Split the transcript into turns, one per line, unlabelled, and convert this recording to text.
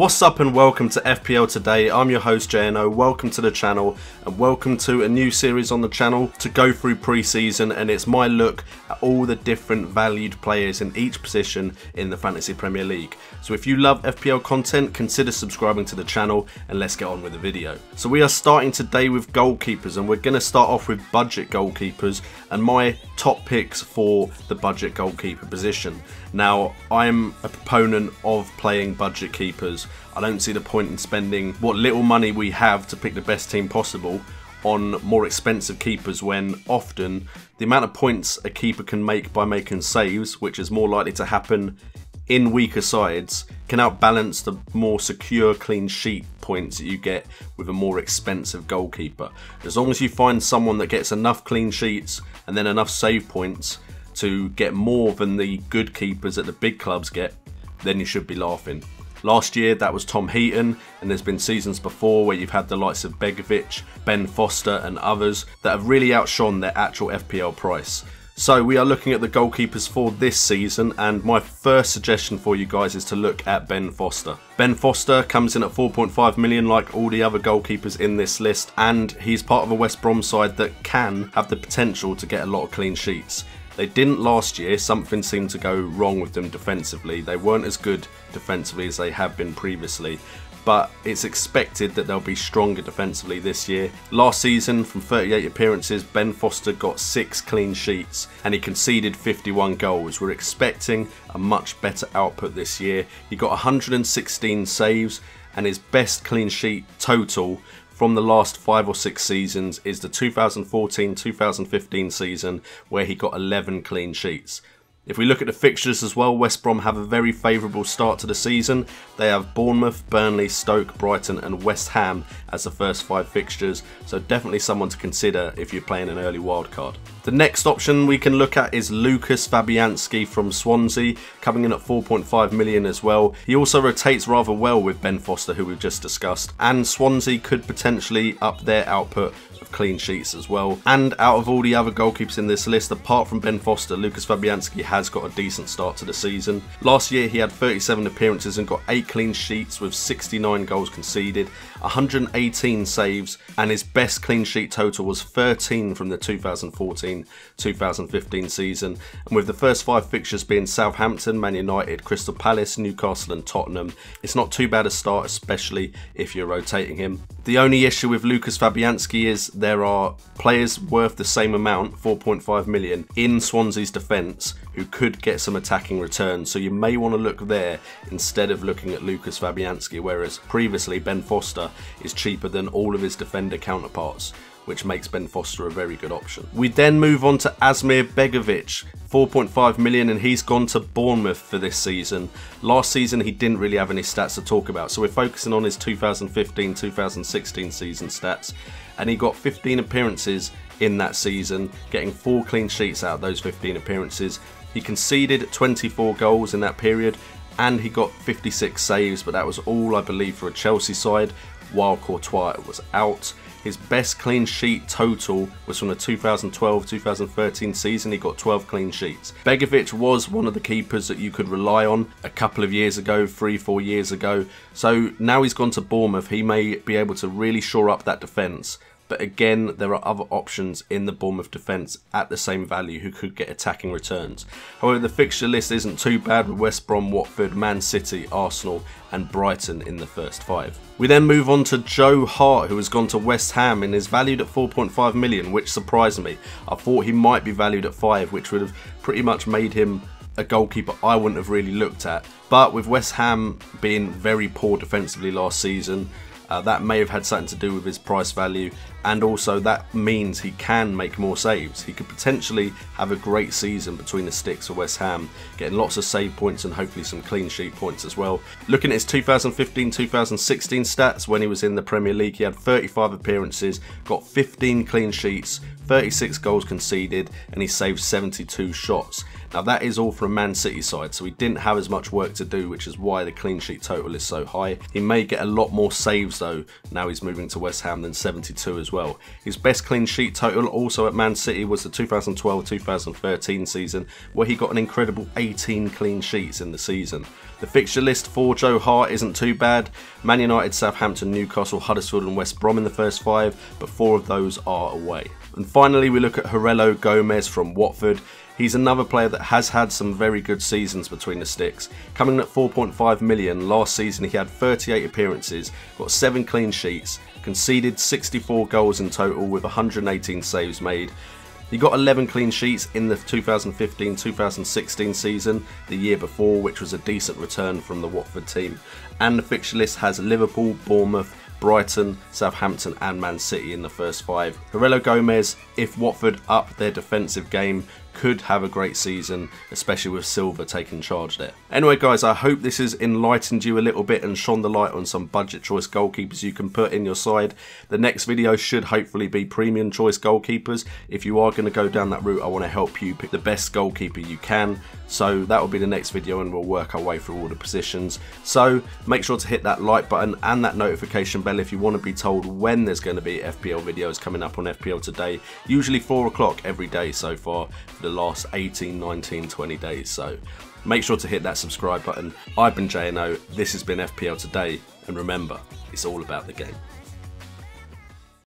What's up and welcome to FPL Today. I'm your host JNO, welcome to the channel and welcome to a new series on the channel to go through pre-season, and it's my look at all the different valued players in each position in the Fantasy Premier League. So if you love FPL content, consider subscribing to the channel and let's get on with the video. So we are starting today with goalkeepers, and we're going to start off with budget goalkeepers and my top picks for the budget goalkeeper position. Now, I'm a proponent of playing budget keepers. I don't see the point in spending what little money we have to pick the best team possible on more expensive keepers when often the amount of points a keeper can make by making saves, which is more likely to happen in weaker sides, can outbalance the more secure clean sheet points that you get with a more expensive goalkeeper. As long as you find someone that gets enough clean sheets and then enough save points to get more than the good keepers that the big clubs get, then you should be laughing. Last year that was Tom Heaton, and there's been seasons before where you've had the likes of Begovic, Ben Foster and others that have really outshone their actual FPL price. So we are looking at the goalkeepers for this season, and my first suggestion for you guys is to look at Ben Foster. Ben Foster comes in at 4.5 million like all the other goalkeepers in this list, and he's part of a West Brom side that can have the potential to get a lot of clean sheets. They didn't last year. Something seemed to go wrong with them defensively. They weren't as good defensively as they have been previously, but it's expected that they'll be stronger defensively this year. Last season, from 38 appearances, Ben Foster got 6 clean sheets and he conceded 51 goals. We're expecting a much better output this year. He got 116 saves, and his best clean sheet total from the last 5 or 6 seasons is the 2014-2015 season, where he got 11 clean sheets. If we look at the fixtures as well, West Brom have a very favourable start to the season. They have Bournemouth, Burnley, Stoke, Brighton and West Ham as the first 5 fixtures, so definitely someone to consider if you're playing an early wildcard. The next option we can look at is Lukasz Fabianski from Swansea, coming in at 4.5 million as well. He also rotates rather well with Ben Foster, who we've just discussed, and Swansea could potentially up their output of clean sheets as well. And out of all the other goalkeepers in this list, apart from Ben Foster, Lukasz Fabianski has got a decent start to the season. Last year he had 37 appearances and got 8 clean sheets with 69 goals conceded, 118 saves, and his best clean sheet total was 13 from the 2014-2015 season. And with the first 5 fixtures being Southampton, Man United, Crystal Palace, Newcastle and Tottenham, it's not too bad a start, especially if you're rotating him. The only issue with Lukasz Fabianski is there are players worth the same amount, 4.5 million, in Swansea's defence who could get some attacking returns, so you may want to look there instead of looking at Lukasz Fabianski, whereas previously Ben Foster is cheaper than all of his defender counterparts, which makes Ben Foster a very good option. We then move on to Asmir Begovic, 4.5 million, and he's gone to Bournemouth for this season. Last season he didn't really have any stats to talk about, so we're focusing on his 2015-2016 season stats, and he got 15 appearances in that season, getting 4 clean sheets out of those 15 appearances. He conceded 24 goals in that period, and he got 56 saves, but that was all, I believe, for a Chelsea side while Courtois was out. His best clean sheet total was from the 2012-2013 season. He got 12 clean sheets. Begovic was one of the keepers that you could rely on a couple of years ago, 3-4 years ago. So now he's gone to Bournemouth, he may be able to really shore up that defence. But again, there are other options in the Bournemouth defence at the same value who could get attacking returns. However, the fixture list isn't too bad with West Brom, Watford, Man City, Arsenal and Brighton in the first 5. We then move on to Joe Hart, who has gone to West Ham and is valued at 4.5 million, which surprised me. I thought he might be valued at 5, which would have pretty much made him a goalkeeper I wouldn't have really looked at. But with West Ham being very poor defensively last season, that may have had something to do with his price value, and also that means he can make more saves. He could potentially have a great season between the sticks for West Ham, getting lots of save points and hopefully some clean sheet points as well. Looking at his 2015-2016 stats when he was in the Premier League, he had 35 appearances, got 15 clean sheets, 36 goals conceded, and he saved 72 shots. Now that is all for a Man City side, so he didn't have as much work to do, which is why the clean sheet total is so high. He may get a lot more saves though, now he's moving to West Ham, than 72 as well. His best clean sheet total also at Man City was the 2012-2013 season, where he got an incredible 18 clean sheets in the season. The fixture list for Joe Hart isn't too bad. Man United, Southampton, Newcastle, Huddersfield and West Brom in the first 5, but 4 of those are away. And finally we look at Hart Gomez from Watford. He's another player that has had some very good seasons between the sticks. Coming in at 4.5 million, last season he had 38 appearances, got 7 clean sheets, conceded 64 goals in total with 118 saves made. He got 11 clean sheets in the 2015-2016 season, the year before, which was a decent return from the Watford team. And the fixture list has Liverpool, Bournemouth, Brighton, Southampton and Man City in the first 5. Hart Gomez, if Watford up their defensive game, could have a great season, especially with Silva taking charge there. Anyway guys, I hope this has enlightened you a little bit and shone the light on some budget choice goalkeepers you can put in your side. The next video should hopefully be premium choice goalkeepers. If you are going to go down that route, I want to help you pick the best goalkeeper you can. So that will be the next video and we'll work our way through all the positions. So make sure to hit that like button and that notification bell if you want to be told when there's going to be FPL videos coming up on FPL Today. Usually 4 o'clock every day so far for the last 18, 19, 20 days. So make sure to hit that subscribe button. I've been JNO, this has been FPL Today, and remember, it's all about the game.